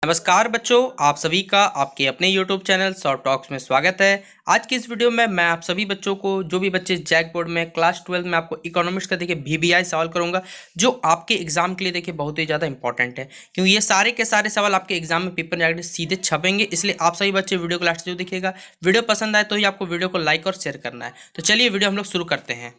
नमस्कार बच्चों, आप सभी का आपके अपने YouTube चैनल सॉफ्ट टॉक्स में स्वागत है। आज की इस वीडियो में मैं आप सभी बच्चों को, जो भी बच्चे जैक बोर्ड में क्लास 12 में आपको इकोनॉमिक्स का देखिए VBI सवाल करूंगा, जो आपके एग्जाम के लिए देखिए बहुत ही ज़्यादा इंपॉर्टेंट है, क्योंकि ये सारे के सारे सवाल आपके एग्जाम में पेपर में जाकर सीधे छपेंगे। इसलिए आप सभी बच्चे वीडियो को लास्ट जो दिखेगा। वीडियो पसंद आए तो ही आपको वीडियो को लाइक और शेयर करना है। तो चलिए वीडियो हम लोग शुरू करते हैं।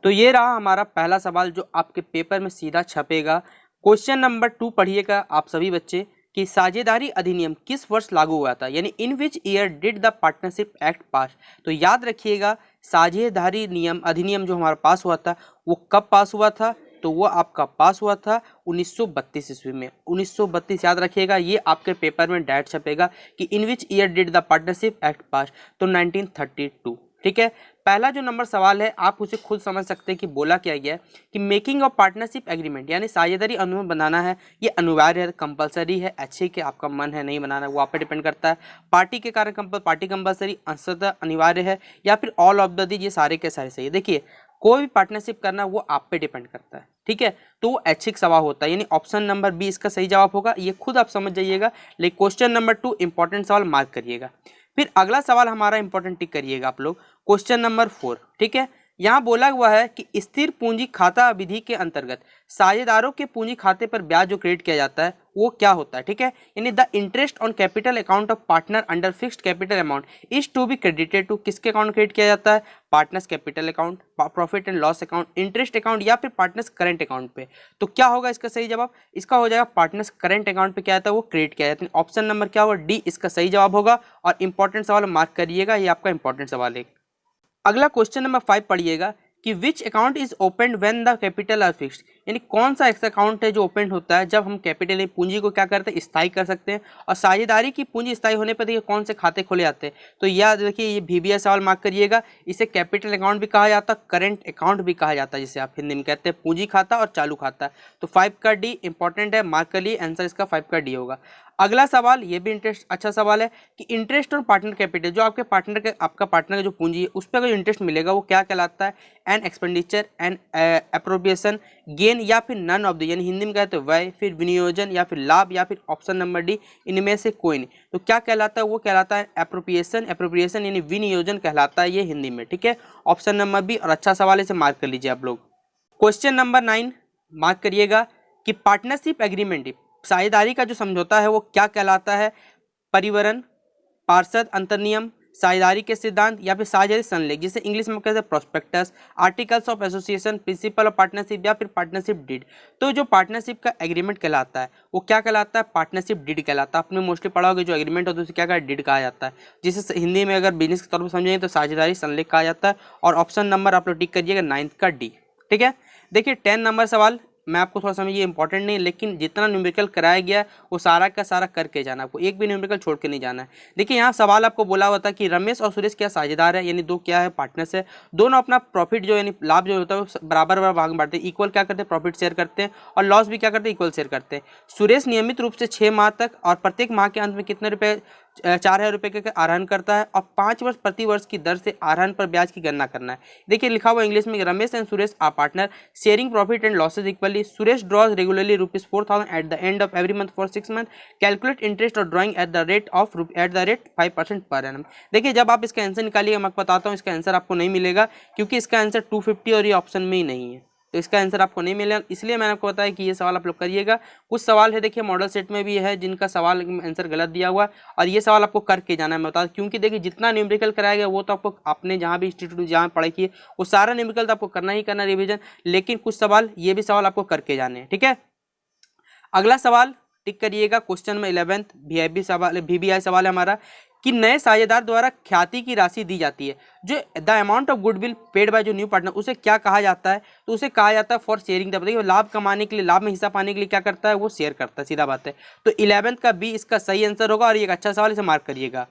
तो ये रहा हमारा पहला सवाल जो आपके पेपर में सीधा छपेगा। क्वेश्चन नंबर 2 पढ़िएगा आप सभी बच्चे कि साझेदारी अधिनियम किस वर्ष लागू हुआ था, यानी in which year did the partnership act pass. तो याद रखिएगा, साझेदारी नियम अधिनियम जो हमारा पास हुआ था वो कब पास हुआ था, तो वो आपका पास हुआ था 1932 ईस्वी में। 1932 याद रखिएगा, ये आपके पेपर में डायरेक्ट छपेगा कि in which year did the partnership act pass, तो 1932। ठीक है, पहला जो नंबर सवाल है आप उसे खुद समझ सकते हैं कि बोला क्या गया है कि मेकिंग ऑफ पार्टनरशिप एग्रीमेंट, यानी साझेदारी अनुबंध बनाना है, ये अनिवार्य है, कंपलसरी है। अच्छे के आपका मन है नहीं बनाना, वो आप पे डिपेंड करता है। पार्टी के कारण पार्टी कंपलसरी, अंशतः अनिवार्य है, या फिर ऑल ऑफ द, ये सारे के सारे सही है। देखिए, कोई भी पार्टनरशिप करना वो आप पे डिपेंड करता है। ठीक है, तो वो ऐच्छिक सवाल होता है, यानी ऑप्शन नंबर बी इसका सही जवाब होगा। ये खुद आप समझ जाइएगा, लेकिन क्वेश्चन नंबर 2 इंपॉर्टेंट सवाल मार्क करिएगा। फिर अगला सवाल हमारा इंपॉर्टेंट टिक करिएगा आप लोग, क्वेश्चन नंबर 4। ठीक है, यहाँ बोला हुआ है कि स्थिर पूंजी खाता विधि के अंतर्गत साझेदारों के पूंजी खाते पर ब्याज जो क्रेडिट किया जाता है वो क्या होता है। ठीक है, यानी the interest on capital account of partner under fixed capital amount is to be credited to, किसके अकाउंट क्रेडिट किया जाता है, partners capital account, profit and loss account, interest account, या फिर पार्टनर्स करंट अकाउंट पे। तो क्या होगा इसका सही जवाब, इसका हो जाएगा पार्टनर्स करंट अकाउंट पे क्या आता है वो क्रेडिट किया जाता है। ऑप्शन नंबर क्या होगा, डी इसका सही जवाब होगा। और इंपॉर्टेंट सवाल मार्क करिएगा, ये आपका इंपॉर्टेंट सवाल है। अगला क्वेश्चन नंबर 5 पढ़िएगा कि which account is open when the capital R fixed, यानी कौन सा ऐसा अकाउंट है जो ओपन होता है जब हम कैपिटल पूंजी को क्या करते हैं, स्थायी कर सकते हैं। और साझेदारी की पूंजी स्थायी होने पर देखिए कौन से खाते खोले जाते हैं। तो याद देखिए, ये VBI सवाल मार्क करिएगा। इसे कैपिटल अकाउंट भी कहा जाता है, करंट अकाउंट भी कहा जाता है, जिसे आप हिंदी में कहते हैं पूंजी खाता और चालू खाता। तो 5 का डी इंपॉर्टेंट है, मार्क कर लिए, आंसर इसका 5 का डी होगा। अगला सवाल ये भी इंटरेस्ट अच्छा सवाल है कि इंटरेस्ट और पार्टनर कैपिटल, जो आपके पार्टनर के आपका पार्टनर का जो पूंजी है उस पर जो इंटरेस्ट मिलेगा वो क्या कहलाता है, an expenditure, an appropriation, gain, या फिर नन ऑफ द, यानी हिंदी में कहते हैं व्यय, फिर विनियोजन, या फिर लाभ, या फिर ऑप्शन नंबर डी इनमें से कोई नहीं। तो क्या कहलाता है, वो कहलाता है अप्रोप्रिएशन। अप्रोप्रिएशन यानी विनियोजन कहलाता है ये हिंदी में। ठीक है, ऑप्शन नंबर बी, और अच्छा सवाल इसे मार्क कर लीजिए आप लोग। क्वेश्चन नंबर 9 मार्क करिएगा कि पार्टनरशिप एग्रीमेंट, साझेदारी का जो समझौता है वो क्या कहलाता है, परिवरण, पार्षद अंतर्नियम, साझेदारी के सिद्धांत, या फिर साझेदारी संलेख, जिसे इंग्लिश में कहते हैं prospectus, articles of association, principle of partnership, या फिर पार्टनरशिप डीड। तो जो पार्टनरशिप का एग्रीमेंट कहलाता है वो क्या कहलाता है, पार्टनरशिप डीड कहलाता है। आपने मोस्टली पढ़ा होगा, जो एग्रीमेंट होता है उसे क्या कहता है, डीड कहा जाता है, जिसे हिंदी में अगर बिजनेस के तौर पर समझेंगे तो साझेदारी संलेख कहा जाता है। और ऑप्शन नंबर आप लोग टिक करिएगा 9 का डी। ठीक है, देखिए 10 नंबर सवाल मैं आपको थोड़ा समझिए इंपॉर्टेंट नहीं, लेकिन जितना न्यूमेरिकल कराया गया है वो सारा का सारा करके जाना, आपको एक भी न्यूमेरिकल छोड़ के नहीं जाना है। देखिए यहाँ सवाल आपको बोला हुआ था कि रमेश और सुरेश क्या साझेदार है, यानी दो क्या है, पार्टनर्स है। दोनों अपना प्रॉफिट जो यानी लाभ जो होता है वो बराबर बराबर भाग में बांटते हैं, इक्वल क्या करते हैं, प्रॉफिट शेयर करते हैं, और लॉस भी क्या करते हैं, इक्वल शेयर करते हैं। सुरेश नियमित रूप से 6 माह तक और प्रत्येक माह के अंत में कितने रुपए, 4000 रुपये के आहरण करता है, और 5 वर्ष प्रति वर्ष की दर से आहरण पर ब्याज की गणना करना है। देखिए लिखा हुआ इंग्लिश में, Ramesh and Suresh are partner sharing profit and losses equally. Suresh draws regularly ₹4000 at the end of every month for 6 month. Calculate interest और drawing at the rate 5% per annum. देखिए जब आप इसका आंसर निकालिएगा, मैं बताता हूँ इसका आंसर आपको नहीं मिलेगा, क्योंकि इसका आंसर 250 और ये ऑप्शन में ही नहीं है, तो इसका आंसर आपको नहीं मिलेगा। इसलिए मैंने आपको बताया कि ये सवाल आप लोग करिएगा। कुछ सवाल है देखिए मॉडल सेट में भी है जिनका सवाल आंसर गलत दिया हुआ है, और ये सवाल आपको करके जाना है, मैं बता, क्योंकि देखिए जितना न्यूमेरिकल कराया गया वो तो आपको आपने जहाँ भी इंस्टीट्यूट जहाँ पढ़ाई की वो सारा न्यूमेरिकल तो आपको करना ही करना रिविजन, लेकिन कुछ सवाल ये भी सवाल आपको करके जाने हैं। ठीक है, अगला सवाल टिक करिएगा, क्वेश्चन में 11 VBI सवाल है हमारा कि नए साझेदार द्वारा ख्याति की राशि दी जाती है, जो the amount of goodwill paid by जो न्यू पार्टनर, उसे क्या कहा जाता है, तो उसे कहा जाता है फॉर शेयरिंग द, देखिए लाभ कमाने के लिए, लाभ में हिस्सा पाने के लिए क्या करता है, वो शेयर करता है, सीधा बात है। तो 11 का बी इसका सही आंसर होगा, और ये एक अच्छा सवाल, इसे मार्क करिएगा।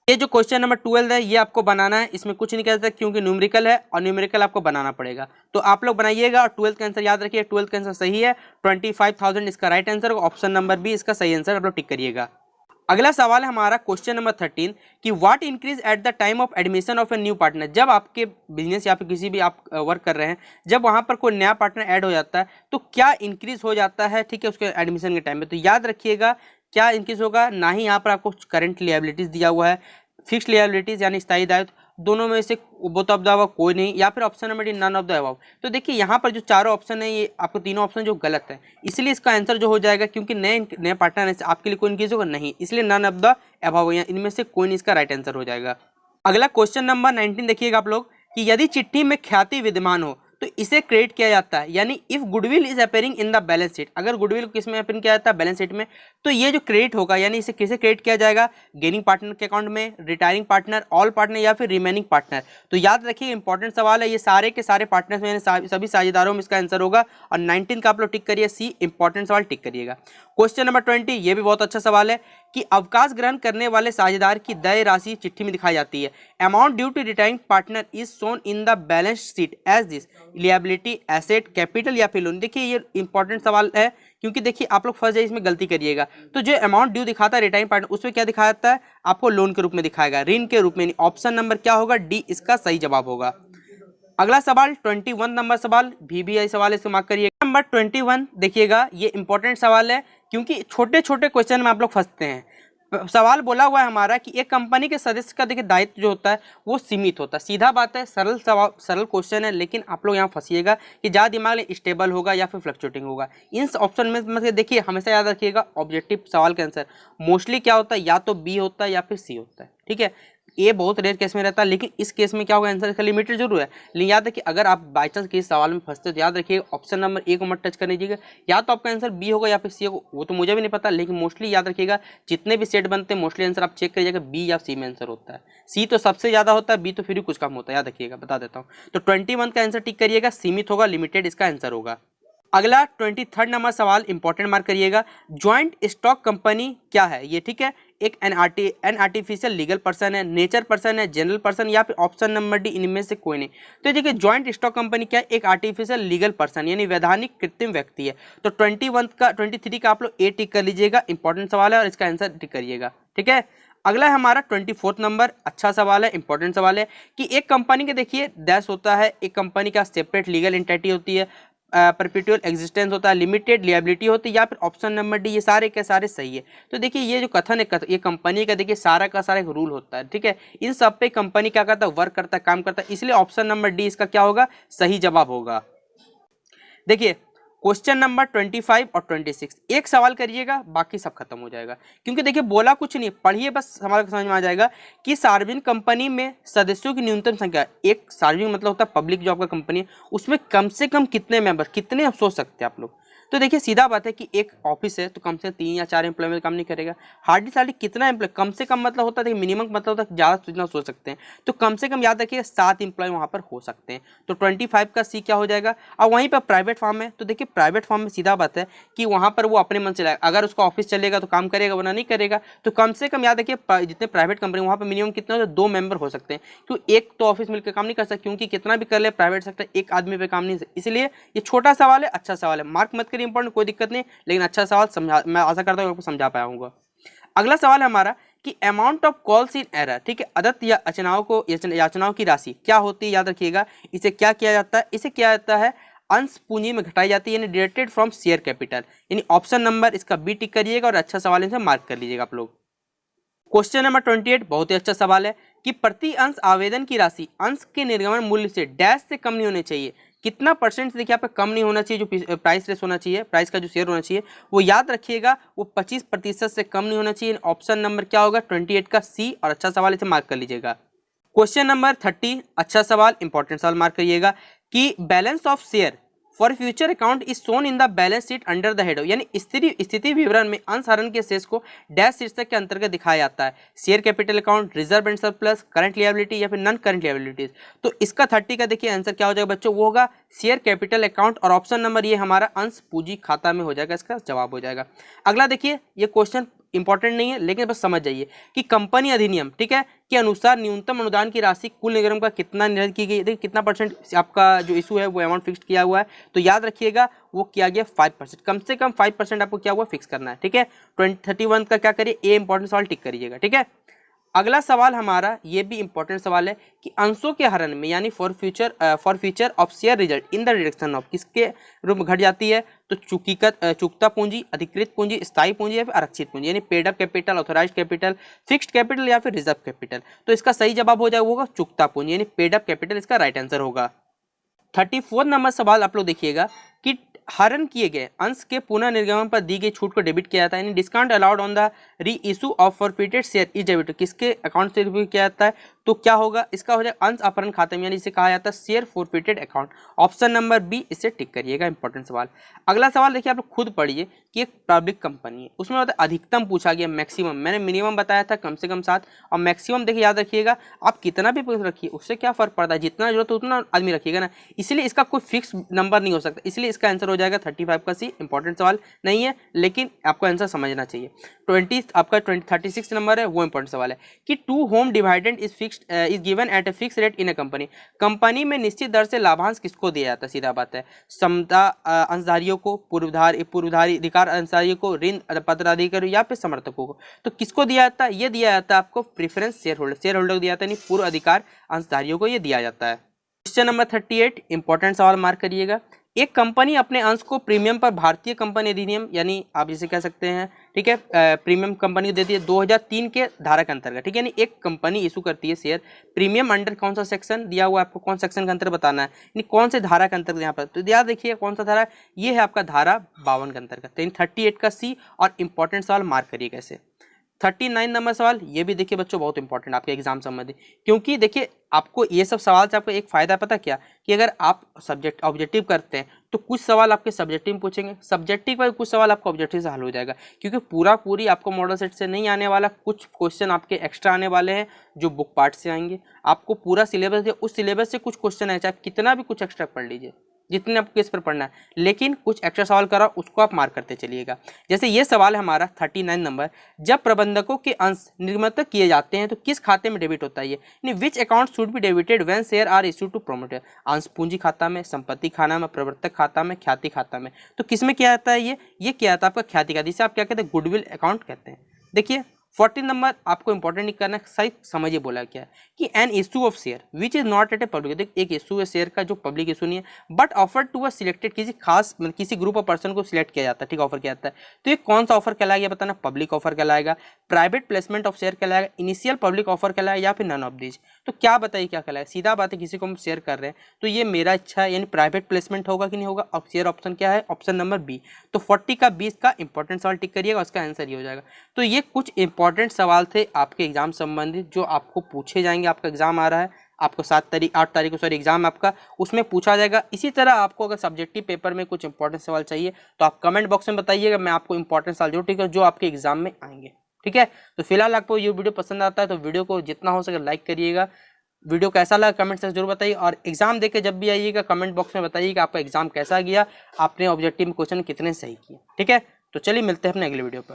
ये जो क्वेश्चन नंबर 12 है ये आपको बनाना है, इसमें कुछ नहीं कहता क्योंकि न्यूमेरिकल है और न्यूमेरिकल आपको बनाना पड़ेगा, तो आप लोग बनाइएगा। और 12 का आंसर याद रखिए, 12 का आंसर सही है, 25,000 इसका right answer, option number B इसका सही आंसर आप लोग टिक करिएगा। अगला सवाल है हमारा क्वेश्चन नंबर 13 कि what increase at the time of admission of a new partner. जब आपके बिजनेस या फिर किसी भी आप वर्क कर रहे हैं, जब वहां पर कोई नया पार्टनर ऐड हो जाता है तो क्या इंक्रीज हो जाता है, ठीक है, उसके एडमिशन के टाइम में। तो याद रखिएगा क्या इंक्रीज होगा, ना ही यहाँ पर आपको करंट लिएबिलिटीज दिया हुआ है, फिक्स्ड लिएबिलिटीज यानी स्थायी दायित्व, दोनों में से बोथ ऑफ द अबव कोई नहीं, या फिर option number D none of the above. तो देखिए यहाँ पर जो चारों ऑप्शन है ये आपको तीनों ऑप्शन जो गलत है, इसलिए इसका आंसर जो हो जाएगा, क्योंकि नए पार्टनर आपके लिए कोई इंक्रीज होगा नहीं, इसलिए नन ऑफ द अबव, इनमें से कोई नहीं इसका राइट आंसर हो जाएगा। अगला क्वेश्चन नंबर 19 देखिएगा आप लोग कि यदि चिट्ठी में ख्याति विद्यमान हो तो इसे क्रेडिट किया जाता है, यानी if goodwill is appearing in the balance sheet, अगर गुडविल को किस में अपेयर किया जाता है, बैलेंस शीट में, तो ये जो क्रेडिट होगा यानी इसे किसे क्रेडिट किया जाएगा, गेनिंग पार्टनर के अकाउंट में, रिटायरिंग पार्टनर, ऑल पार्टनर या फिर रिमेनिंग पार्टनर। तो याद रखिए इंपॉर्टेंट सवाल है, ये सारे के सारे पार्टनर्स में सभी साझेदारों में इसका आंसर होगा, और 19 का आप लोग टिक करिए, सी इंपॉर्टेंट सवाल टिक करिएगा। क्वेश्चन नंबर 20 ये भी बहुत अच्छा सवाल है कि अवकाश ग्रहण करने वाले साझेदार की देय राशि चिट्ठी में दिखाई जाती है। Amount due to retiring partner is shown in the balance sheet as this, liability, asset, capital या फिर लोन। देखिए ये इंपॉर्टेंट सवाल है, क्योंकि देखिए आप लोग फर्स्ट इसमें गलती करिएगा, तो जो अमाउंट ड्यू दिखाता है रिटायरिंग पार्टनर उसमें क्या दिखाया जाता है, आपको लोन के रूप में दिखाएगा, ऋण के रूप में। ऑप्शन नंबर क्या होगा, डी इसका सही जवाब होगा। अगला सवाल 21 नंबर सवाल, VBI सवाल, इसको मार्क करिए। नंबर 21 देखिएगा, ये इंपॉर्टेंट सवाल है, क्योंकि छोटे छोटे क्वेश्चन में आप लोग फंसते हैं। सवाल बोला हुआ है हमारा कि एक कंपनी के सदस्य का देखिए दायित्व जो होता है वो सीमित होता है, सीधा बात है, सरल सवाल, सरल क्वेश्चन है, लेकिन आप लोग यहाँ फंसिएगा कि ज़्यादा दिमाग में स्टेबल होगा या फिर फ्लक्चुएटिंग होगा। इन ऑप्शन में देखिए हमेशा याद रखिएगा, ऑब्जेक्टिव सवाल का आंसर मोस्टली क्या होता है, या तो बी होता है या फिर सी होता है, ठीक है। ये बहुत रेयर केस में रहता है, लेकिन इस केस में क्या होगा, आंसर इसका लिमिटेड जरूर है, लेकिन याद रखिए अगर आप बाई चांस किसी सवाल में फंसते हो तो याद रखिए ऑप्शन नंबर ए को मत टच कर लीजिएगा, या तो आपका आंसर बी होगा या फिर सी होगा, वो तो मुझे भी नहीं पता, लेकिन मोस्टली याद रखिएगा जितने भी सेट बनते हैं मोस्टली आंसर आप चेक करिएगा बी या सी में आंसर होता है। सी तो सबसे ज़्यादा होता है, बी तो फिर भी कुछ कम होता है, याद रखिएगा, बता देता हूँ। तो 21 का आंसर टिक करिएगा, सीमित होगा, लिमिटेड इसका आंसर होगा। अगला 23 नंबर सवाल इंपॉर्टेंट मार्क करिएगा, ज्वाइंट स्टॉक कंपनी क्या है ये, ठीक है। एक एन आर्टिफिशियल लीगल पर्सन है, नेचर पर्सन है, जनरल पर्सन या फिर ऑप्शन नंबर डी इनमें से कोई नहीं। तो देखिए ज्वाइंट स्टॉक कंपनी क्या है, एक आर्टिफिशियल लीगल पर्सन यानी वैधानिक कृत्रिम व्यक्ति है। तो 23 का आप लोग ए टिक कर लीजिएगा, इंपॉर्टेंट सवाल है और इसका आंसर टिक करिएगा, ठीक है। अगला है हमारा 24 नंबर, अच्छा सवाल है, इंपॉर्टेंट सवाल है कि एक कंपनी के देखिए डैश होता है, एक कंपनी का सेपरेट लीगल एंटिटी होती है, परपेचुअल एग्जिस्टेंस होता है, लिमिटेड लिएबिलिटी होती है, या फिर ऑप्शन नंबर डी, ये सारे के सारे सही है। तो देखिए ये जो कथन है, ये कंपनी का देखिए सारा का सारा एक रूल होता है, ठीक है। इन सब पे कंपनी क्या करता है, वर्क करता है, काम करता है, इसलिए ऑप्शन नंबर डी इसका क्या होगा, सही जवाब होगा। देखिए क्वेश्चन नंबर 25 और 26 एक सवाल करिएगा, बाकी सब खत्म हो जाएगा, क्योंकि देखिए बोला कुछ नहीं, पढ़िए बस, हमारे समझ में आ जाएगा कि सार्वजनिक कंपनी में सदस्यों की न्यूनतम संख्या, एक सार्वजनिक मतलब होता है पब्लिक जॉब का कंपनी है, उसमें कम से कम कितने मेंबर, कितने आप सोच सकते हैं आप लोग। तो देखिए सीधा बात है कि एक ऑफिस है तो कम से कम 3 या 4 एम्प्लॉय में काम नहीं करेगा, हार्डली कितना एम्प्लॉय, कम से कम मतलब होता है, मिनिमम मतलब होता है ज़्यादा जितना सोच सकते हैं, तो कम से कम याद रखिए 7 एम्प्लॉय वहाँ पर हो सकते हैं। तो 25 का सी क्या हो जाएगा। और वहीं पर प्राइवेट फार्म है, तो देखिए प्राइवेट फार्म में सीधा बात है कि वहाँ पर वो अपने मन से लाएगा, अगर उसका ऑफिस चलेगा तो काम करेगा वरना नहीं करेगा। तो कम से कम याद रखिए जितने प्राइवेट कंपनी वहाँ पर मिनिमम कितने होते हैं, 2 मेंबर हो सकते हैं, क्योंकि एक तो ऑफिस मिलकर काम नहीं कर सकता, क्योंकि कितना भी कर ले प्राइवेट सेक्टर एक आदमी पे काम नहीं, इसलिए ये छोटा सवाल है, अच्छा सवाल है, मार्क मत करिए इंपॉर्टेंट, कोई दिक्कत नहीं, लेकिन अच्छा सवाल समझा, मैं आशा करता हूँ आपको समझा पाया हूँ। अगला सवाल है हमारा कि amount of calls in error, ठीक है, अदत्त या याचनाओं की राशि क्या होती है, याद रखिएगा इसे क्या किया जाता है, इसे किया जाता है अंश पूंजी में घटाई जाती है, यानी डिडक्टेड फ्रॉम शेयर कैपिटल, यानी ऑप्शन नंबर इसका बी टिक करिएगा और अच्छा सवाल इसे मार्क कर लीजिएगा आप लोग। क्वेश्चन नंबर 28 बहुत ही अच्छा सवाल है कि प्रति अंश आवेदन की राशि अंश के निर्गमन मूल्य से डैश से कम नहीं होनी चाहिए, कितना परसेंट देखिए यहाँ पे कम नहीं होना चाहिए, जो प्राइस रेस होना चाहिए, प्राइस का जो शेयर होना चाहिए वो याद रखिएगा वो 25% से कम नहीं होना चाहिए। ऑप्शन नंबर क्या होगा 28 का सी, और अच्छा सवाल इसे मार्क कर लीजिएगा। क्वेश्चन नंबर 30 अच्छा सवाल, इंपॉर्टेंट सवाल मार्क करिएगा कि balance of share for future account is shown in the balance sheet under the head, यानी स्थिति विवरण में अंश हरण के शेष को डैश शीर्षक के अंतर्गत दिखाया जाता है, share capital account, reserve and surplus, current liability या फिर नॉन करंट लिएबिलिटीज। तो इसका 30 का देखिए आंसर क्या हो जाएगा बच्चों, वो होगा शेयर कैपिटल अकाउंट, और ऑप्शन नंबर ये हमारा अंश पूंजी खाता में हो जाएगा, इसका जवाब हो जाएगा। अगला देखिए ये क्वेश्चन इंपॉर्टेंट नहीं है, लेकिन बस समझ जाइए कि कंपनी अधिनियम, ठीक है, के अनुसार न्यूनतम अनुदान की राशि कुल निगम का कितना निर्धारित की गई, देखिए कितना परसेंट आपका जो इशू है वो अमाउंट फिक्स किया हुआ है, तो याद रखिएगा वो किया गया 5%, कम से कम 5% आपको क्या हुआ फिक्स करना है, ठीक है। 31 का क्या करिए, ए इंपॉर्टेंट सवाल टिक करिएगा, ठीक है। अगला सवाल हमारा ये भी इंपॉर्टेंट सवाल है कि अंशों के हरण में यानी for future of share result in the direction of किसके रूप में घट जाती है, तो चुकता पूंजी, अधिकृत पूंजी, स्थायी पूंजी या फिर आरक्षित पूंजी, यानी paid up capital, authorise capital, fixed capital या फिर रिजर्व कैपिटल। तो इसका सही जवाब हो जाएगा होगा चुकता पूंजी यानी पेड अप कैपिटल, इसका राइट आंसर होगा। 34 नंबर सवाल आप लोग देखिएगा कि हरण किए गए अंश के पुनः निर्गमन पर दी गई छूट को डेबिट किया जाता है, यानी डिस्काउंट अलाउड ऑन द री issue of forfeited share is debit, किसके अकाउंट से रिव्यू किया जाता है, तो क्या होगा, इसका हो जाएगा अंश अपहरण खाते में, यानी इसे कहा जाता है share forfeited account. Option number B इसे टिक करिएगा, इंपॉर्टेंट सवाल। अगला सवाल देखिए, आप लोग खुद पढ़िए कि एक पब्लिक कंपनी है, उसमें मतलब अधिकतम पूछा गया, मैक्सिमम, मैंने मिनिमम बताया था कम से कम 7 और मैक्सिमम देखिए याद रखिएगा, आप कितना भी पूछ रखिए उससे क्या फर्क पड़ता है, जितना जरूरत है उतना आदमी रखिएगा ना, इसलिए इसका कोई फिक्स नंबर नहीं हो सकता, इसलिए इसका आंसर हो जाएगा 35 का सी। इंपॉर्टेंट सवाल नहीं है लेकिन आपको आंसर समझना चाहिए। 36 नंबर है वो इंपॉर्टेंट सवाल है कि to whom dividend is given at a fix rate in a company, company में निश्चित दर से लाभांश किसको दिया जाता है, सीधा बात है, समता अंशधारियों को, पूर्वधारी अधिकार अंशधारियों को, ऋण पत्राधिकारियों या फिर समर्थकों को, तो किसको दिया जाता है, ये दिया जाता है आपको प्रेफरेंस शेयर होल्डर को दिया जाता है, यानी पूर्व अधिकार अंशधारियों को ये दिया जाता है। क्वेश्चन नंबर 38 इंपॉर्टेंट सवाल मार्क करिएगा, एक कंपनी अपने अंश को प्रीमियम पर भारतीय कंपनी अधिनियम यानी आप जिसे कह सकते हैं, ठीक है, प्रीमियम कंपनी को देती है 2003 के धारा के अंतर्गत, ठीक है, यानी एक कंपनी इशू करती है शेयर प्रीमियम अंडर कौन सा सेक्शन दिया हुआ है, आपको कौन सेक्शन के अंतर्गत बताना है, यानी कौन से धारा के अंतर्गत यहाँ पर, तो याद देखिए कौन सा धारा, ये है आपका धारा 52 के अंतर्गत, यानी 38 का सी और इंपॉर्टेंट सवाल मार्क करिएगा इसे। 39 नंबर सवाल ये भी देखिए बच्चों बहुत इंपॉर्टेंट आपके एग्जाम संबंधी, क्योंकि देखिए आपको ये सब सवाल से आपको एक फायदा पता क्या, कि अगर आप सब्जेक्ट ऑब्जेक्टिव करते हैं तो कुछ सवाल आपके सब्जेक्टिव पूछेंगे, सब्जेक्टिव पर कुछ सवाल आपको ऑब्जेक्टिव से हल हो जाएगा, क्योंकि पूरी आपको मॉडल सेट से नहीं आने वाला, कुछ क्वेश्चन आपके एक्स्ट्रा आने वाले हैं जो बुक पार्ट से आएंगे, आपको पूरा सिलेबस है, उस सिलेबस से कुछ क्वेश्चन है, चाहे कितना भी कुछ एक्स्ट्रा पढ़ लीजिए, जितने आपको केस पर पढ़ना है, लेकिन कुछ एक्स्ट्रा सवाल करा उसको आप मार्क करते चलिएगा। जैसे ये सवाल है हमारा 39 नंबर, जब प्रबंधकों के अंश निर्गमित किए जाते हैं तो किस खाते में डेबिट होता है, ये यानी which account should be debited when share are issue to promoter, अंश पूंजी खाता में, संपत्ति खाना में, प्रवर्तक खाता में, ख्याति खाता में, तो किस में किया जाता है, ये किया जाता है आपका ख्याति खाता, जिसे आप क्या कहते हैं, गुडविल अकाउंट कहते हैं। देखिए 40 नंबर आपको इंपॉर्टेंट नहीं करना, सही समझिए बोला क्या है कि an issue of share which is not at a public, एक इशू है शेयर का जो पब्लिक इशू नहीं है but offer to a selected, किसी खास किसी ग्रुप ऑफ पर्सन को सिलेक्ट किया जाता है, ठीक, ऑफर किया जाता है, तो ये कौन सा ऑफर कहलाएगा बताना, पब्लिक ऑफर कहलाएगा, प्राइवेट प्लेसमेंट ऑफ शेयर कहलाएगा, इनिशियल पब्लिक ऑफर कहलाएगा या फिर नन ऑफ दीज, तो क्या बताइए क्या कहलाएगा, सीधा बात है किसी को हम शेयर कर रहे हैं तो ये मेरा इच्छा है, यानी प्राइवेट प्लेसमेंट होगा कि नहीं होगा, अब शेयर ऑप्शन क्या है, ऑप्शन नंबर बी, तो 40 का 20 का इंपॉर्टेंट सवाल टिक करिएगा, उसका आंसर ये हो जाएगा। तो ये कुछ इंपॉर्टेंट सवाल थे आपके एग्जाम संबंधित जो आपको पूछे जाएंगे, आपका एग्जाम आ रहा है, आपको 8 तारीख को सॉरी एग्जाम आपका, उसमें पूछा जाएगा। इसी तरह आपको अगर सब्जेक्टिव पेपर में कुछ इंपॉर्टेंट सवाल चाहिए तो आप कमेंट बॉक्स में बताइएगा, मैं आपको इंपॉर्टेंट सवाल जरूर, ठीक है, जो आपके एग्जाम में आएंगे, ठीक है। तो फिलहाल आपको ये वीडियो पसंद आता है तो वीडियो को जितना हो सके लाइक करिएगा, वीडियो कैसा लगा कमेंट से जरूर बताइए, और एग्जाम देके जब भी आइएगा कमेंट बॉक्स में बताइएगा आपका एग्जाम कैसा गया, आपने ऑब्जेक्टिव में क्वेश्चन कितने सही किए, ठीक है। तो चलिए मिलते हैं अपने अगले वीडियो पर।